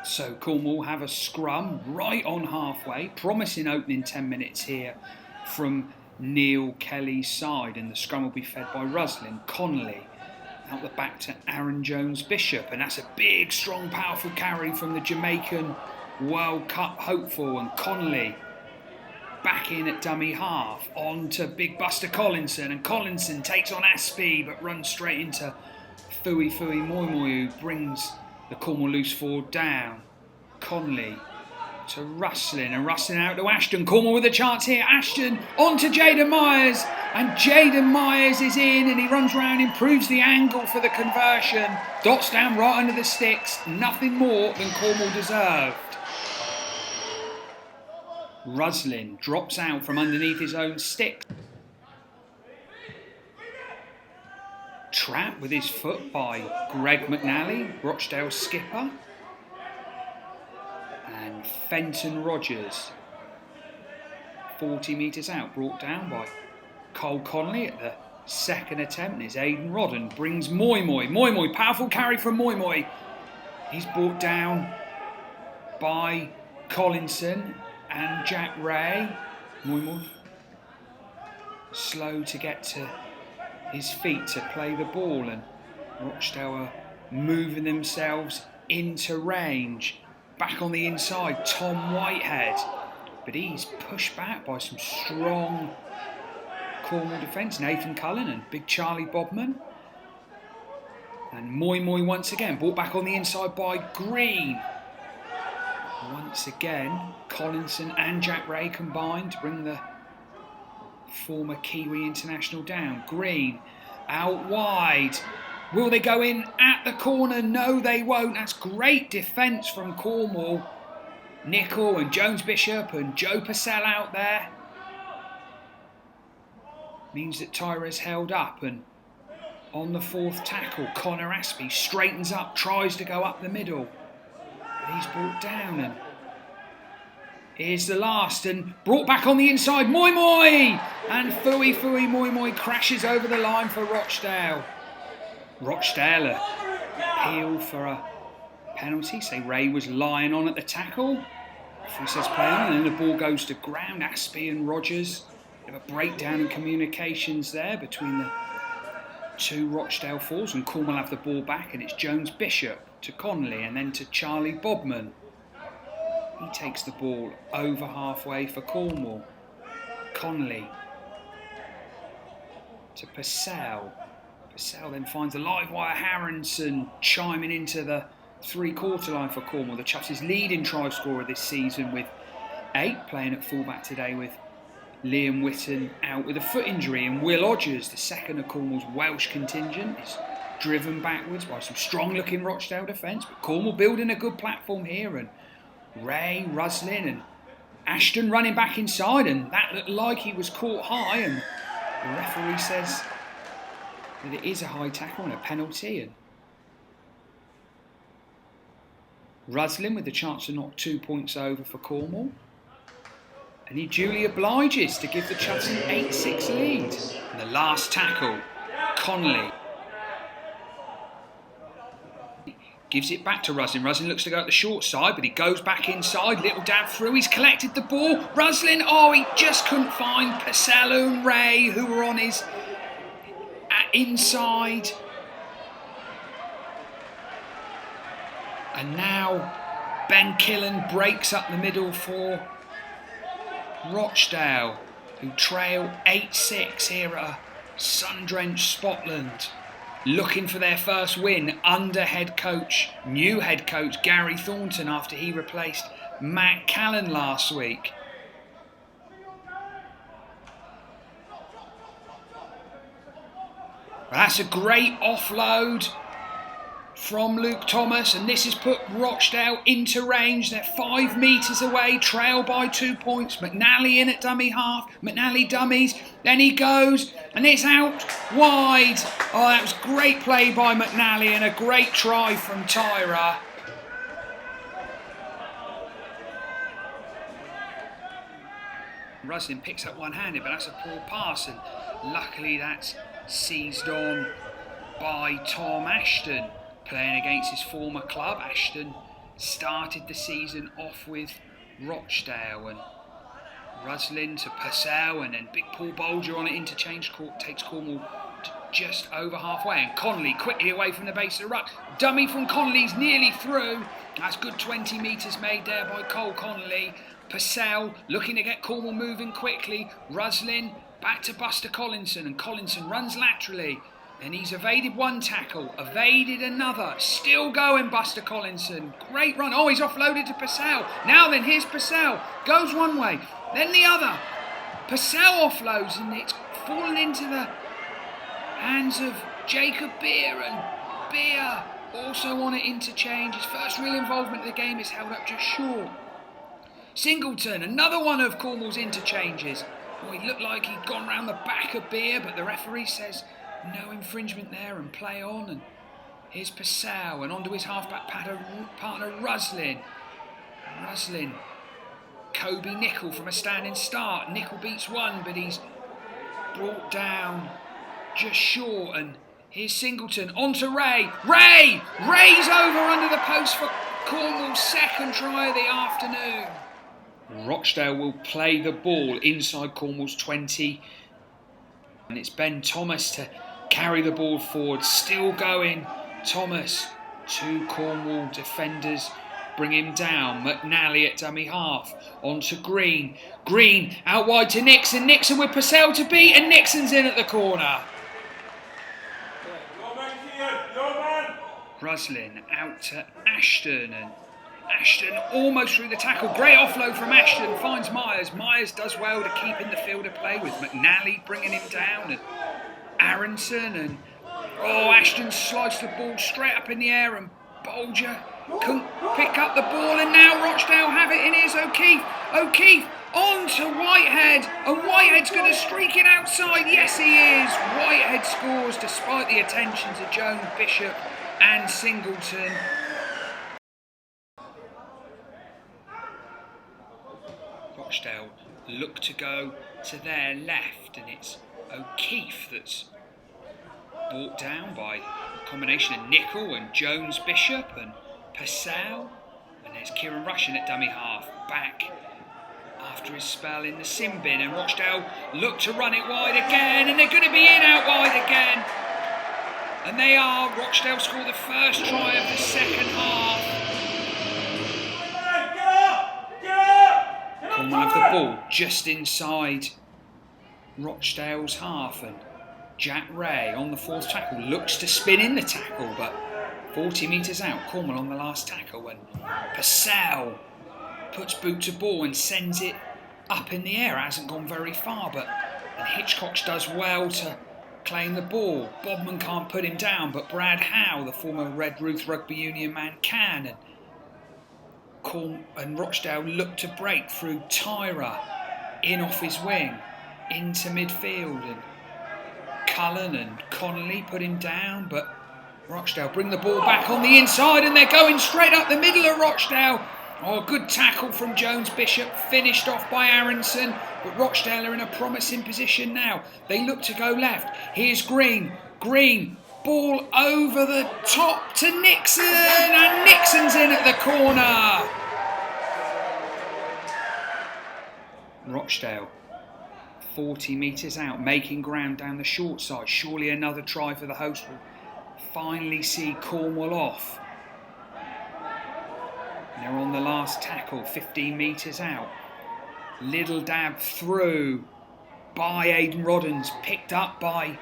So Cornwall have a scrum right on halfway, promising opening 10 minutes here from Neil Kelly's side, and the scrum will be fed by Ruslin. Connolly out the back to Aaron Jones-Bishop, and that's a big, strong, powerful carry from the Jamaican World Cup hopeful, and Connolly back in at dummy half, on to big Buster Collinson, and Collinson takes on Aspie but runs straight into Fui Moimoi, who brings the Cornwall loose forward down. Connolly to Ruslin, and Ruslin out to Ashton. Cornwall with a chance here. Ashton on to Jaden Myers, and Jaden Myers is in, and he runs round, improves the angle for the conversion. Dots down right under the sticks. Nothing more than Cornwall deserved. Ruslin drops out from underneath his own stick. Trapped with his foot by Greg McNally, Rochdale skipper. And Fenton Rogers, 40 metres out, brought down by Cole Connolly at the second attempt. And it's Aidan Rodden, brings Moimoi. Moimoi, powerful carry from Moimoi. He's brought down by Collinson and Jack Ray. Moimoi slow to get to his feet to play the ball, and Rochdale are moving themselves into range. Back on the inside, Tom Whitehead, but he's pushed back by some strong Cornwall defence. Nathan Cullen and big Charlie Bodman. And Moimoi once again, brought back on the inside by Green. Once again, Collinson and Jack Ray combined to bring the former Kiwi international down. Green out wide. Will they go in at the corner? No, they won't. That's great defence from Cornwall. Nicol and Jones-Bishop and Joe Purcell out there. Means that Tyra's held up, and on the fourth tackle, Connor Aspie straightens up, tries to go up the middle. But he's brought down, and here's the last, and brought back on the inside, Moimoi! And Fui Moimoi crashes over the line for Rochdale. Rochdale appeal for a penalty. Say Ray was lying on at the tackle. He says play on, and then the ball goes to ground. Aspie and Rogers. Bit of a breakdown in communications there between the two Rochdale forwards, and Cornwall have the ball back, and it's Jones-Bishop to Connolly and then to Charlie Bodman. He takes the ball over halfway for Cornwall. Connolly to Purcell. Purcell then finds the live wire Harrison chiming into the three-quarter line for Cornwall. The Chuffs' leading try scorer this season with 8, playing at fullback today with Liam Whitton out with a foot injury, and Will Odgers, the second of Cornwall's Welsh contingent, is driven backwards by some strong-looking Rochdale defence. But Cornwall building a good platform here, and Ray, Ruslin and Ashton running back inside, and that looked like he was caught high, and the referee says that it is a high tackle and a penalty. And Ruslin with the chance to knock 2 points over for Cornwall, and he duly obliges to give the Chuffs an 8-6 lead. And the last tackle, Connolly gives it back to Ruslin. Ruslin looks to go at the short side, but he goes back inside. Little dab through. He's collected the ball. Ruslin, he just couldn't find Purcell and Ray, who were on his inside. And now Ben Killen breaks up the middle for Rochdale, who trail 8-6 here at sun-drenched Spotland, looking for their first win under new head coach Gary Thornton, after he replaced Matt Callan last week. Well, that's a great offload from Luke Thomas, and this has put Rochdale into range. They're 5 metres away, trail by 2 points. McNally in at dummy half. McNally dummies, then he goes, and it's out wide. Oh, that was great play by McNally and a great try from Tyra. Ruslin picks up one-handed, but that's a poor pass, and luckily that's seized on by Tom Ashton, playing against his former club. Ashton started the season off with Rochdale, and Ruslin to Purcell, and then big Paul Bolger on an interchange takes Cornwall to just over halfway, and Connolly quickly away from the base of the ruck. Dummy from Connolly's nearly through. That's good 20 metres made there by Cole Connolly. Purcell looking to get Cornwall moving quickly. Ruslin back to Buster Collinson, and Collinson runs laterally. And he's evaded one tackle, evaded another. Still going, Buster Collinson. Great run. Oh, he's offloaded to Purcell. Now then, here's Purcell. Goes one way, then the other. Purcell offloads, and it's fallen into the hands of Jacob Beer. And Beer also on an interchange. His first real involvement in the game is held up just short. Singleton, another one of Cornwall's interchanges. Oh, he looked like he'd gone round the back of Beer, but the referee says no infringement there and play on. And here's Purcell, and onto his halfback partner Ruslin. Ruslin, Kobe Nickel from a standing start. Nickel beats one, but he's brought down just short. And here's Singleton, onto Ray. Ray's over under the post for Cornwall's second try of the afternoon. Rochdale will play the ball inside Cornwall's 20. And it's Ben Thomas to carry the ball forward. Still going. Thomas. Two Cornwall defenders bring him down. McNally at dummy half. On to Green. Green out wide to Nixon. Nixon with Purcell to beat, and Nixon's in at the corner. Ruslin out to Ashton, and Ashton almost through the tackle. Great offload from Ashton, finds Myers. Myers does well to keep in the field of play with McNally bringing him down, and Aronson, and Ashton sliced the ball straight up in the air, and Bolger couldn't pick up the ball, and now Rochdale have it, and here's O'Keefe on to Whitehead, and Whitehead's going to streak it outside. Yes, he is. Whitehead scores despite the attentions of Jones, Bishop and Singleton. Rochdale look to go to their left, and it's O'Keefe that's brought down by a combination of Nickel and Jones, Bishop and Purcell. And there's Kieran Rushing at dummy half, back after his spell in the sin bin, and Rochdale look to run it wide again, and they're going to be in out wide again. And they are. Rochdale score the first try of the second half. Cornwall have the ball just inside Rochdale's half, and Jack Ray on the fourth tackle looks to spin in the tackle, but 40 metres out, Cornwall on the last tackle, and Purcell puts boot to ball and sends it up in the air. It hasn't gone very far, but and Hitchcock does well to claim the ball. Bodman can't put him down, but Brad Howe, the former Red Ruth Rugby Union man, can. And Rochdale look to break through Tyra in off his wing into midfield, and Cullen and Connolly put him down, but Rochdale bring the ball back on the inside, and they're going straight up the middle of Rochdale. Oh, good tackle from Jones Bishop, finished off by Aronson, but Rochdale are in a promising position now. They look to go left. Here's Green, ball over the top to Nixon, and Nixon's in at the corner. Rochdale 40 metres out, making ground down the short side. Surely another try for the host will finally see Cornwall off. They're on the last tackle, 15 metres out. Little dab through by Aidan Roddens, picked up by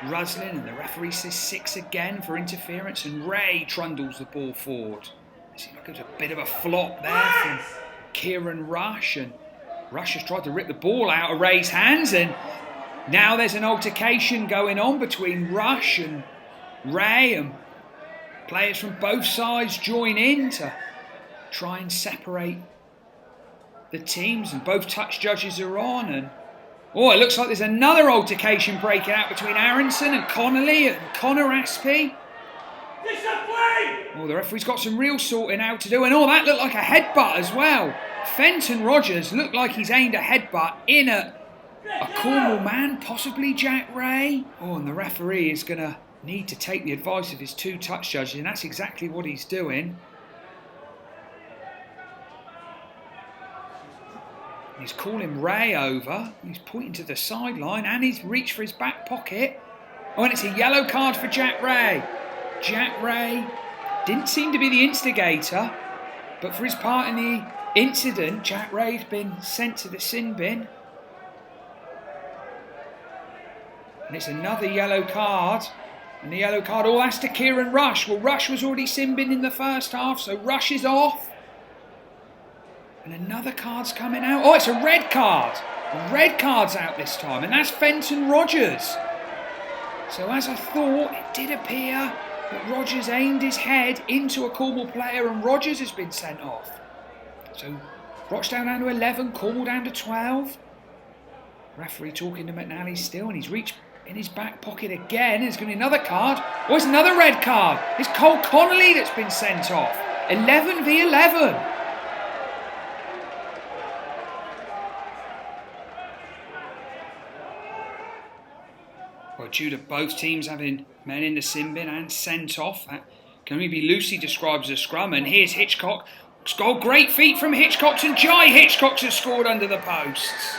Ruslin, and the referee says 6 again for interference, and Ray trundles the ball forward. It seems like it was a bit of a flop there from Kieran Rush, and Rush has tried to rip the ball out of Ray's hands, and now there's an altercation going on between Rush and Ray, and players from both sides join in to try and separate the teams, and both touch judges are on, and it looks like there's another altercation breaking out between Aronson and Connolly and Connor Aspey. The referee's got some real sorting out to do, and that looked like a headbutt as well. Fenton Rogers looked like he's aimed a headbutt in at a Cornwall man, possibly Jack Ray. And the referee is going to need to take the advice of his two touch judges, and that's exactly what he's doing. He's calling Ray over. He's pointing to the sideline and he's reached for his back pocket. Oh, and it's a yellow card for Jack Ray. Jack Ray didn't seem to be the instigator, but for his part in the incident, Jack Ray's been sent to the sin bin. And it's another yellow card. And the yellow card, oh, that's to Kieran Rush. Well, Rush was already sin binned in the first half, so Rush is off. And another card's coming out. Oh, it's a red card. A red card's out this time, and that's Fenton Rogers. So as I thought, it did appear that Rogers aimed his head into a Cornwall player and Rogers has been sent off. So Rochdale down to 11, Cornwall down to 12. Referee talking to McNally still, and he's reached in his back pocket again. There's going to be another card. Oh, it's another red card. It's Cole Connolly that's been sent off. 11 v 11. Well, due to both teams having men in the sin bin and sent off, that can only be loosely described as a scrum. And here's Hitchcock. Great feet from Hitchcock, and Jai Hitchcock has scored under the posts.